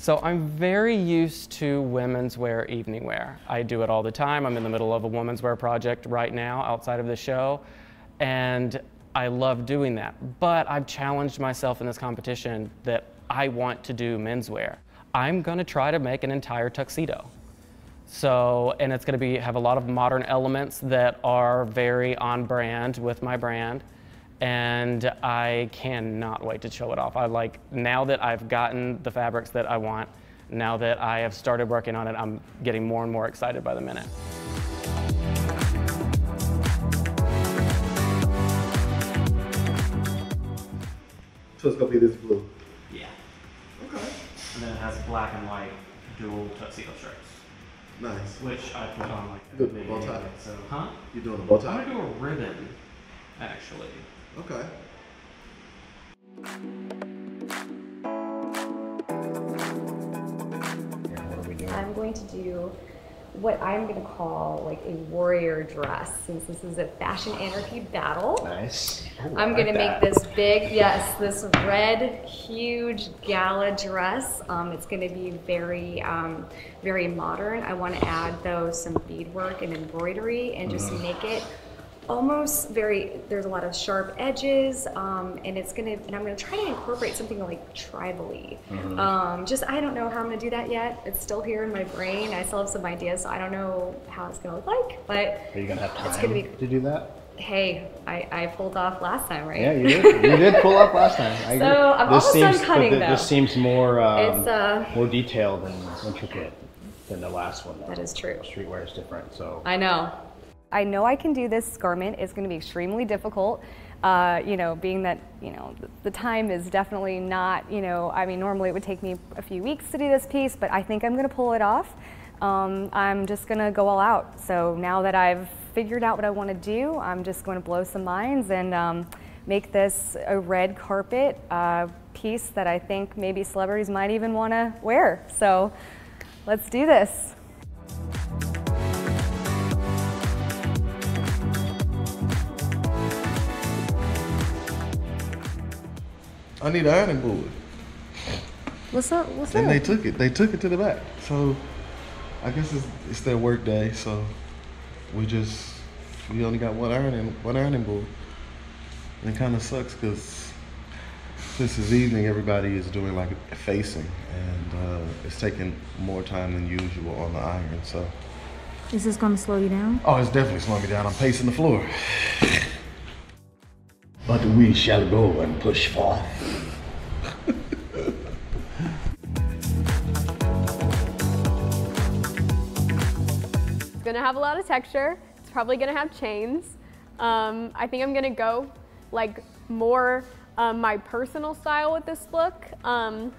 So I'm very used to women's wear, evening wear. I do it all the time. I'm in the middle of a women's wear project right now outside of the show, and I love doing that. But I've challenged myself in this competition that I want to do menswear. I'm gonna try to make an entire tuxedo. So, and it's gonna have a lot of modern elements that are very on brand with my brand. And I cannot wait to show it off. Now that I've gotten the fabrics that I want, now that I have started working on it, I'm getting more and more excited by the minute. So it's gonna be this blue? Yeah. Okay. And then it has black and white dual tuxedo shirts. Nice. Which I put on you doing a bow tie? So, huh? You doing a bow tie? I'm gonna do a ribbon, actually. Okay. What are we doing? I'm going to do what I'm going to call like a warrior dress, since this is a fashion anarchy battle. Nice. Ooh, I'm going to make this big, this red, huge gala dress. It's going to be very, very modern. I want to add though some beadwork and embroidery and just make it almost there's a lot of sharp edges, and I'm gonna try to incorporate something like tribally. I don't know how I'm gonna do that yet. It's still here in my brain. I still have some ideas, so I don't know how it's gonna look like, but are you gonna have time it's gonna be, to do that? Hey, I pulled off last time, right? Yeah, you did. You did pull off last time. I agree. So I'm almost done cutting though. This seems more it's more detailed and intricate than the last one. That is true. Streetwear is different, so. I know I can do this garment. It's going to be extremely difficult, being that, the time is definitely not, normally it would take me a few weeks to do this piece, but I think I'm going to pull it off. I'm just going to go all out. So now that I've figured out what I want to do, I'm just going to blow some minds and make this a red carpet piece that I think maybe celebrities might even want to wear. So let's do this. I need an ironing board. What's up? And they took it. They took it to the back. So I guess it's their work day. So we only got one ironing board. And it kind of sucks because since this evening everybody is doing like a facing, and it's taking more time than usual on the iron. So is this going to slow you down? Oh, it's definitely slowing me down. I'm pacing the floor. But we shall go and push forth. It's gonna have a lot of texture. It's probably gonna have chains. I think I'm gonna go like more my personal style with this look. A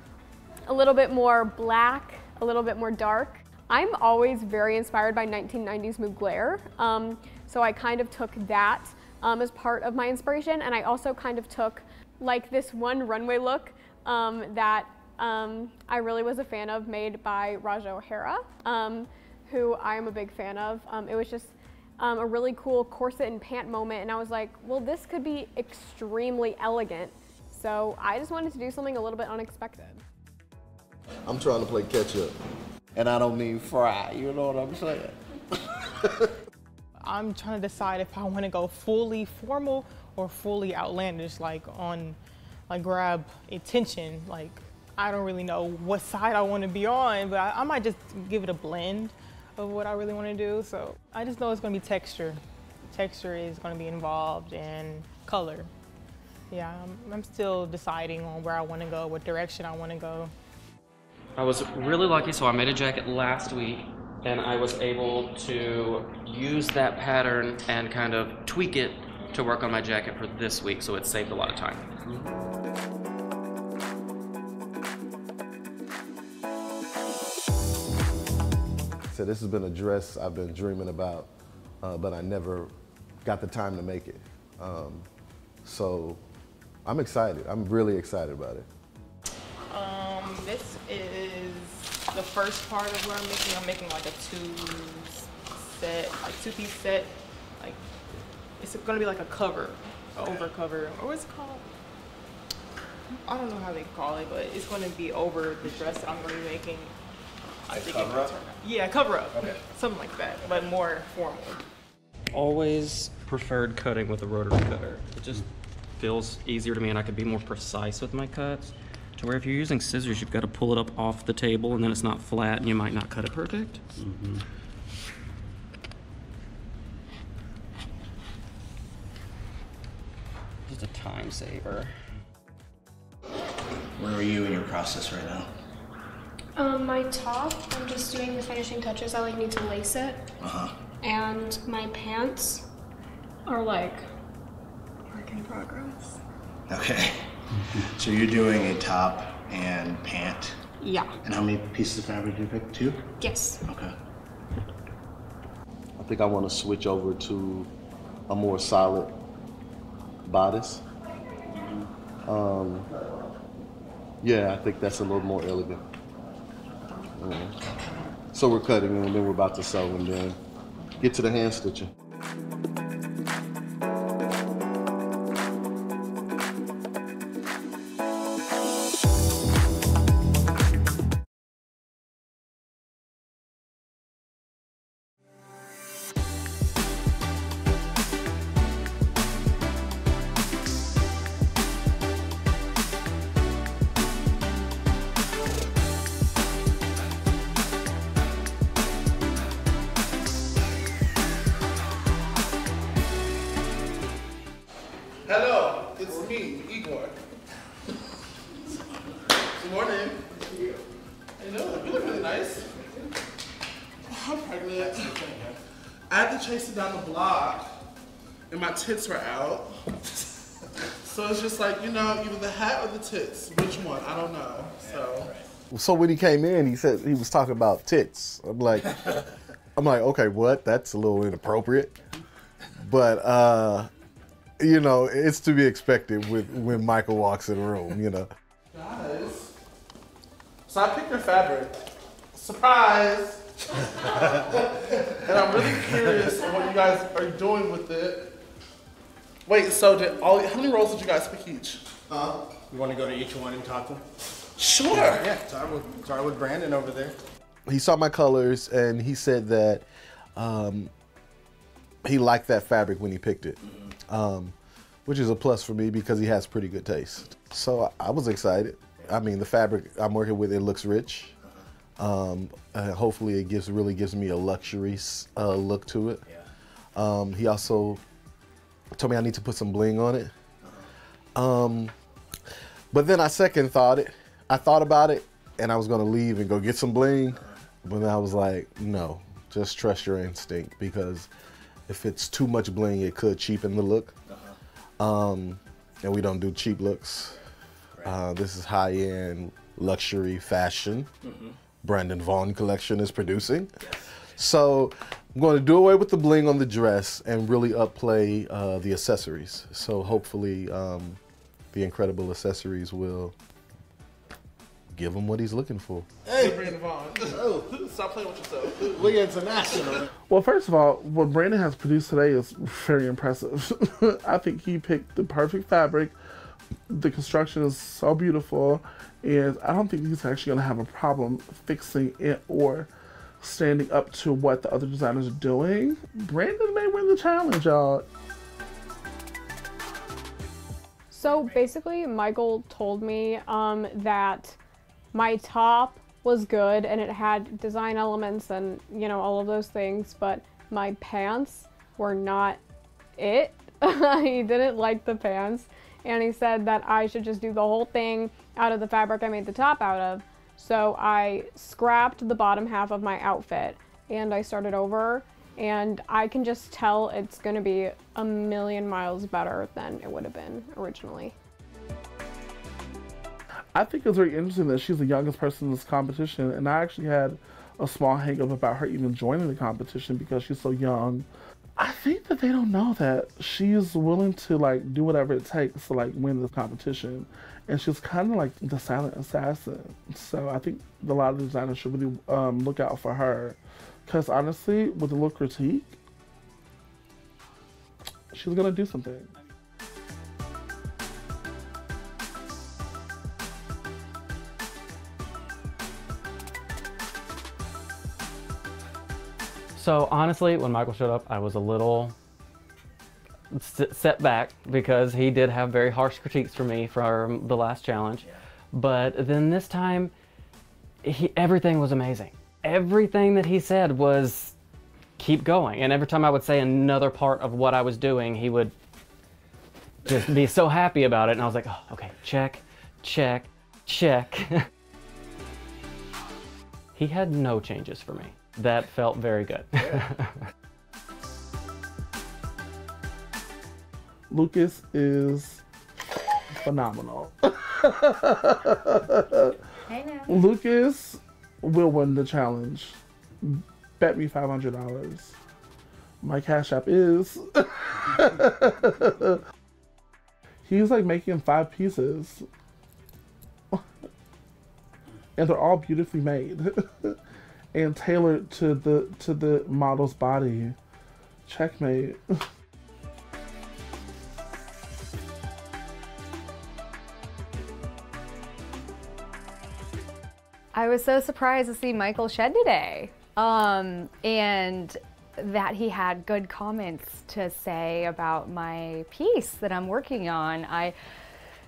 little bit more black, a little bit more dark. I'm always very inspired by 1990s Mugler, so I kind of took that as part of my inspiration, and I also kind of took like this one runway look that I really was a fan of, made by Raja O'Hara, who I'm a big fan of. It was just a really cool corset and pant moment, and I was like, well, this could be extremely elegant. So I just wanted to do something a little bit unexpected. I'm trying to play catch up. And I don't mean fry, you know what I'm saying? I'm trying to decide if I want to go fully formal or fully outlandish, grab attention. Like, I don't really know what side I want to be on, but I might just give it a blend of what I really want to do. So I just know it's going to be texture. Texture is going to be involved, and color. Yeah, I'm still deciding on where I want to go, what direction I want to go. I was really lucky, so I made a jacket last week, and I was able to use that pattern and kind of tweak it to work on my jacket for this week, so it saved a lot of time. So this has been a dress I've been dreaming about, but I never got the time to make it. So I'm excited. I'm really excited about it. This is the first part of what I'm making. I'm making like a two-piece set. Like, it's gonna be like a cover, an over cover, or what's it called? I don't know how they call it, but it's going to be over the dress that I'm going to be making. I think cover up? Yeah, cover up. Okay. Something like that, but more formal. Always preferred cutting with a rotary cutter. It just feels easier to me, and I could be more precise with my cuts. To where if you're using scissors, you've got to pull it up off the table, and then it's not flat, and you might not cut it perfect. Mm-hmm. Just a time saver. Where are you in your process right now? My top, I'm just doing the finishing touches. I like need to lace it. And my pants are like work in progress. Okay. So you're doing a top and pant? Yeah. And how many pieces of fabric do you pick? 2? Yes. Okay. I think I want to switch over to a more solid bodice. Yeah, I think that's a little more elegant. So we're cutting and then we're about to sew and then get to the hand stitching. Hello, it's me, Igor. Good morning. How you doing? You look really nice. I'm pregnant. I had to chase it down the block, and my tits were out. So it's just like, you know, either the hat or the tits. Which one? I don't know. So when he came in, he said he was talking about tits. I'm like, okay, what? That's a little inappropriate. But you know, it's to be expected when Michael walks in the room, you know. Guys, so I picked your fabric. Surprise! And I'm really curious on what you guys are doing with it. Wait, so how many rolls did you guys pick each? You want to go to each one and talk to them? Sure. Yeah, start with Brandon over there. He saw my colors and he said that he liked that fabric when he picked it, which is a plus for me because he has pretty good taste. So I was excited. I mean, the fabric I'm working with, it looks rich. Hopefully it really gives me a luxury look to it. He also told me I need to put some bling on it. But then I second thought it. I thought about it and I was gonna leave and go get some bling. But then I was like, no, just trust your instinct because if it's too much bling, it could cheapen the look. And we don't do cheap looks. This is high-end luxury fashion. Brandin Vaughn collection is producing. So I'm going to do away with the bling on the dress and really upplay the accessories. So hopefully the incredible accessories will give him what he's looking for. Hey, Brandin Vaughn. Stop playing with yourself. We international. Well, first of all, what Brandon has produced today is very impressive. I think he picked the perfect fabric. The construction is so beautiful, and I don't think he's actually going to have a problem fixing it or standing up to what the other designers are doing. Brandon may win the challenge, y'all. So basically, Michael told me that my top was good and it had design elements and, you know, all of those things, but my pants were not it. He didn't like the pants, and he said that I should just do the whole thing out of the fabric I made the top out of. So I scrapped the bottom half of my outfit and I started over, and I can just tell it's gonna be a million miles better than it would have been originally. I think it's very interesting that she's the youngest person in this competition, and I actually had a small hang-up about her even joining the competition because she's so young. I think that they don't know that she's willing to like do whatever it takes to like win this competition, and she's kind of like the silent assassin. So I think a lot of the designers should really look out for her, because honestly, with the look critique, she's gonna do something. So honestly, when Michael showed up, I was a little set back because he did have very harsh critiques for me from the last challenge. But then this time, everything was amazing. Everything that he said was keep going. And every time I would say another part of what I was doing, he would just be so happy about it. And I was like, oh, okay, check, check, check. He had no changes for me. That felt very good. Lukas is phenomenal. Hey now. Lukas will win the challenge. Bet me $500. My Cash App is. He's like making 5 pieces. And they're all beautifully made. And tailored to the model's body. Checkmate. I was so surprised to see Michael shed today, and that he had good comments to say about my piece that I'm working on. I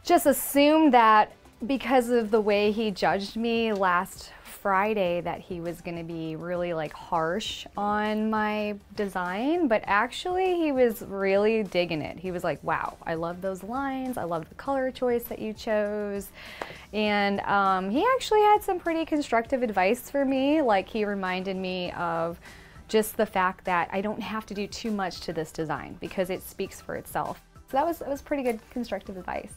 just assumed that because of the way he judged me last Friday that he was going to be really like harsh on my design, but actually he was really digging it. He was like, wow, I love those lines. I love the color choice that you chose. And he actually had some pretty constructive advice for me. Like, he reminded me of just the fact that I don't have to do too much to this design because it speaks for itself. So that was pretty good constructive advice.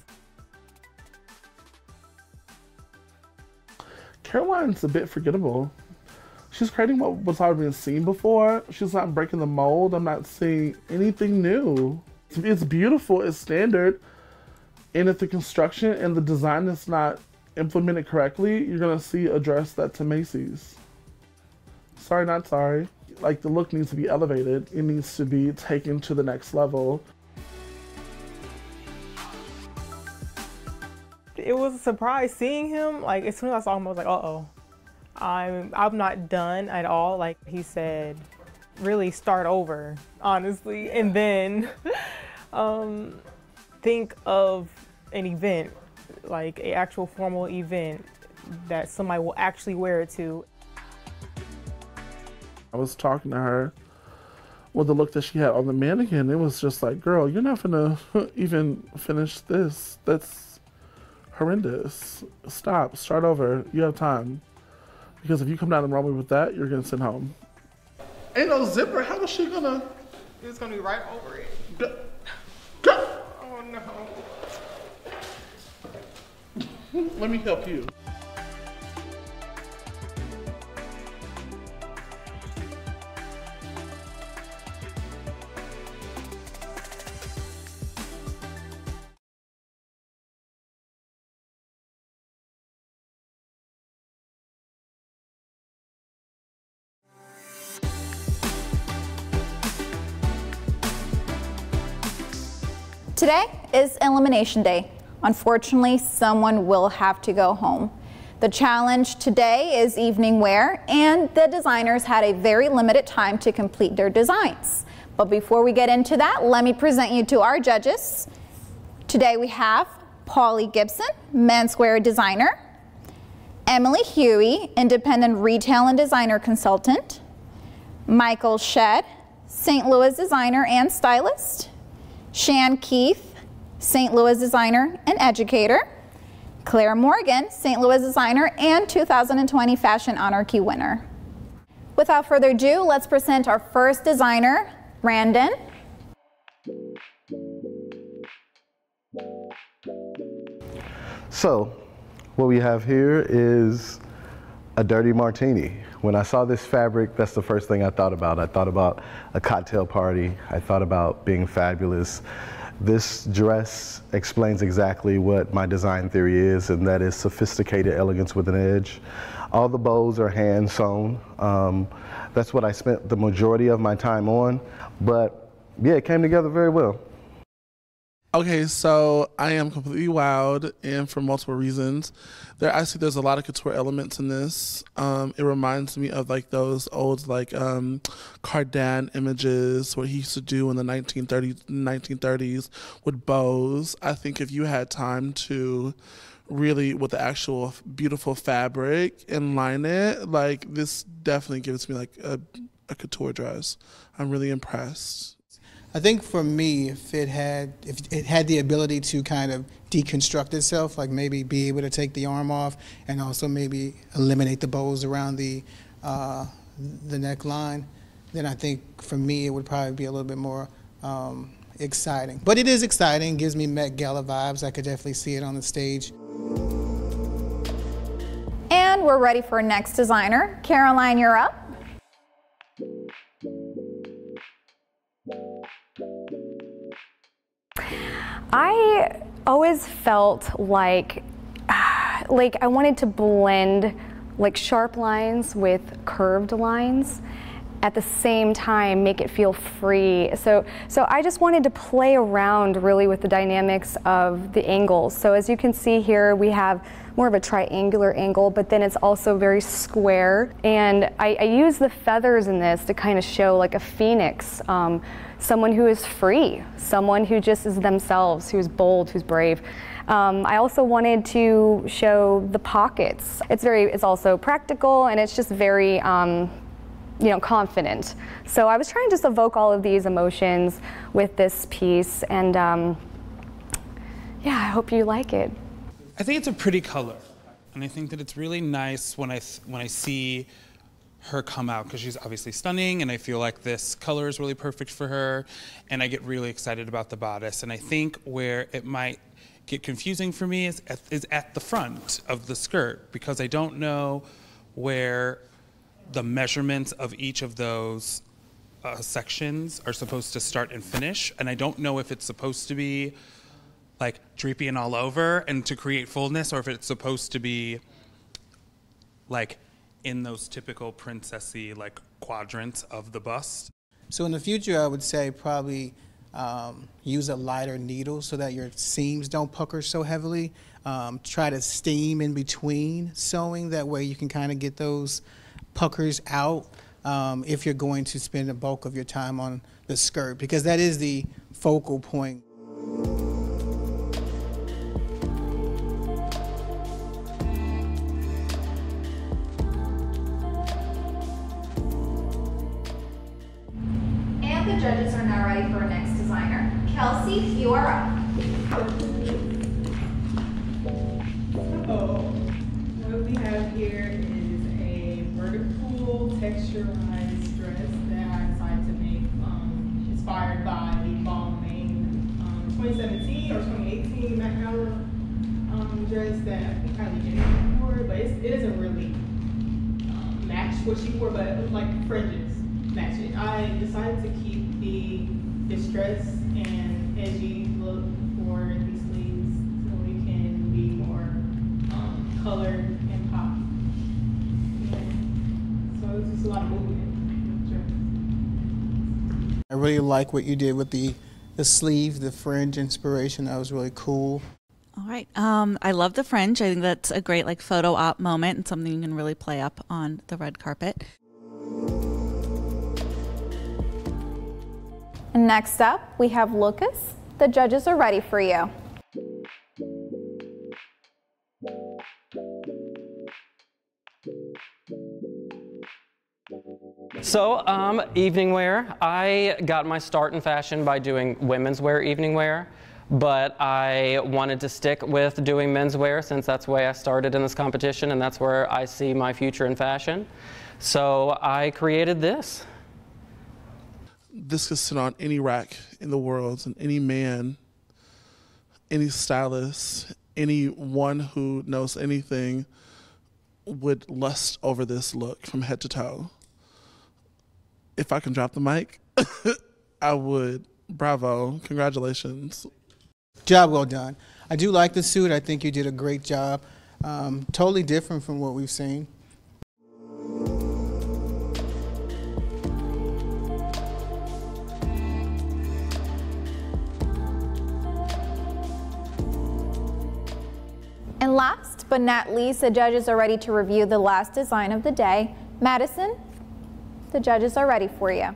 Caroline's a bit forgettable. She's creating what was already been seen before. She's not breaking the mold. I'm not seeing anything new. It's beautiful, it's standard. And if the construction and the design is not implemented correctly, you're gonna see a dress that's a Macy's. Sorry, not sorry. Like, the look needs to be elevated. It needs to be taken to the next level. It was a surprise seeing him. Like, as soon as I saw him, I was like, uh-oh. I'm not done at all. Like he said, really start over, honestly. And then think of an event, like an actual formal event that somebody will actually wear it to. I was talking to her with the look that she had on the mannequin. It was just like, girl, you're not gonna even finish this. That's horrendous. Stop, start over. You have time. Because if you come down the runway with that, you're gonna send home. Ain't no zipper. How is she gonna? It's gonna be right over it. Go. Oh no. Let me help you. Today is Elimination Day. Unfortunately, someone will have to go home. The challenge today is evening wear, and the designers had a very limited time to complete their designs. But before we get into that, let me present you to our judges. Today we have Polly Gibson, menswear designer, Emily Huey, independent retail and designer consultant, Michael Shedd, St. Louis designer and stylist, Shan Keith, St. Louis designer and educator, Claire Morgan, St. Louis designer and 2020 Fashion Anarchy winner. Without further ado, let's present our first designer, Brandin. So, what we have here is a dirty martini. When I saw this fabric, that's the first thing I thought about. I thought about a cocktail party. I thought about being fabulous. This dress explains exactly what my design theory is, and that is sophisticated elegance with an edge. All the bows are hand sewn. That's what I spent the majority of my time on, but yeah, it came together very well. Okay, so I am completely wowed, and for multiple reasons. There's a lot of couture elements in this. It reminds me of like those old like Cardin images, what he used to do in the 1930s with bows. I think if you had time to really, with the actual beautiful fabric and line it, like this definitely gives me like a couture dress. I'm really impressed. I think for me, if it had the ability to kind of deconstruct itself, like maybe be able to take the arm off and also maybe eliminate the bows around the neckline, then I think for me it would probably be a little bit more exciting. But it is exciting, gives me Met Gala vibes. I could definitely see it on the stage. And we're ready for next designer. Caroline, you're up. I always felt like I wanted to blend like sharp lines with curved lines at the same time, make it feel free. So I just wanted to play around really with the dynamics of the angles. So as you can see here, we have more of a triangular angle, but then it's also very square. And I use the feathers in this to kind of show like a phoenix, someone who is free, someone who just is themselves, who's bold, who's brave. I also wanted to show the pockets. It's also practical, and it's just very, confident. So I was trying to just evoke all of these emotions with this piece, and yeah, I hope you like it. I think it's a pretty color, and I think that it's really nice when I see her come out, because she's obviously stunning, and I feel like this color is really perfect for her, and I get really excited about the bodice. And I think where it might get confusing for me is at the front of the skirt, because I don't know where the measurements of each of those sections are supposed to start and finish, and I don't know if it's supposed to be like drapey and all over and to create fullness, or if it's supposed to be like in those typical princessy like quadrants of the bust. So in the future, I would say probably use a lighter needle so that your seams don't pucker so heavily. Try to steam in between sewing, that way you can kind of get those puckers out if you're going to spend the bulk of your time on the skirt, because that is the focal point. And the judges are now ready for our next designer. Kelsey, you are up. So, what we have here is a vertical texturized dress that I decided to make, inspired by the Balmain 2017 or 2018 Met Gala dress that I think Kylie Jenner wore, but it doesn't really match what she wore, but it was like fringes match it. I decided to keep the distress and edgy look for the sleeves so we can be more colored and pop. Yeah. So it's just a lot of movement with the dress. I really like what you did with the sleeve, the fringe inspiration. That was really cool. All right. I love the fringe. I think that's a great like photo op moment and something you can really play up on the red carpet. And next up, we have Lucas. The judges are ready for you. So, evening wear. I got my start in fashion by doing women's wear evening wear, but I wanted to stick with doing men's wear since that's the way I started in this competition and that's where I see my future in fashion. So I created this. This could sit on any rack in the world, and any man, any stylist, anyone who knows anything would lust over this look from head to toe. If I can drop the mic, I would. Bravo. Congratulations. Job well done. I do like the suit. I think you did a great job. Totally different from what we've seen. but not least, the judges are ready to review the last design of the day. Madison, the judges are ready for you.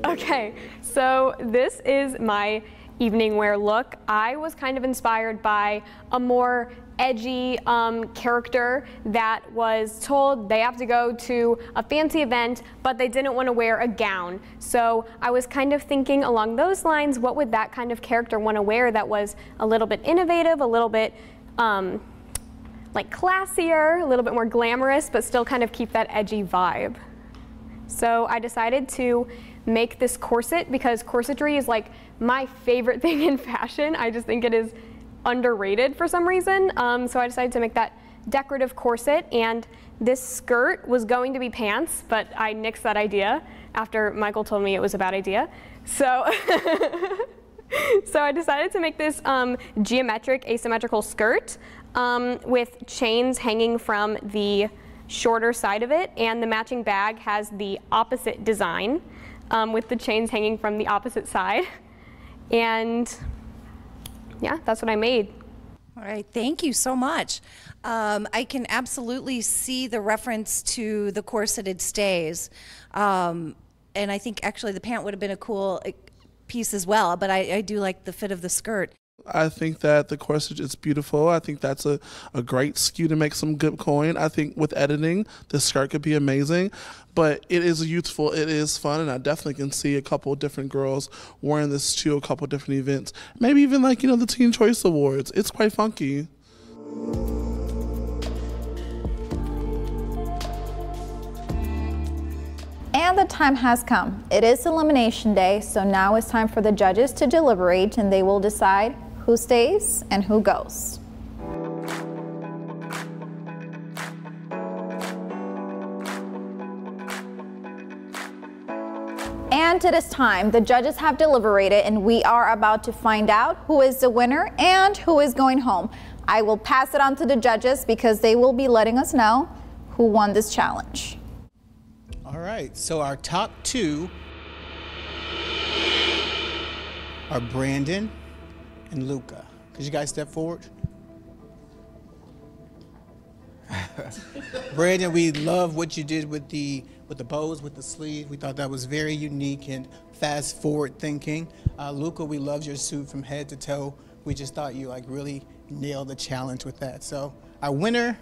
Okay, so this is my evening wear look. I was kind of inspired by a more edgy character that was told they have to go to a fancy event, but they didn't want to wear a gown. So I was kind of thinking along those lines, what would that kind of character want to wear that was a little bit innovative, a little bit like classier, a little bit more glamorous, but still kind of keep that edgy vibe. So I decided to make this corset because corsetry is like my favorite thing in fashion. I just think it is underrated for some reason. So I decided to make that decorative corset, and this skirt was going to be pants, but I nixed that idea after Michael told me it was a bad idea. So, so I decided to make this geometric asymmetrical skirt with chains hanging from the shorter side of it, and the matching bag has the opposite design with the chains hanging from the opposite side. And yeah, that's what I made. All right, thank you so much. I can absolutely see the reference to the corseted stays. And I think actually the pant would have been a cool piece as well, but I do like the fit of the skirt. I think that the corset is beautiful. I think that's a great skew to make some good coin. I think with editing, the skirt could be amazing, but it is youthful, it is fun, and I definitely can see a couple of different girls wearing this to a couple of different events. Maybe even like, the Teen Choice Awards. It's quite funky. And the time has come. It is Elimination Day, so now it's time for the judges to deliberate, and they will decide who stays and who goes. And it is time. The judges have deliberated, and we are about to find out who is the winner and who is going home. I will pass it on to the judges because they will be letting us know who won this challenge. All right, so our top two are Brandin and Luca. Could you guys step forward? Brandin, we love what you did with the bows, with the sleeve. We thought that was very unique and fast forward thinking. Luca, we loved your suit from head to toe. We just thought you really nailed the challenge with that. So our winner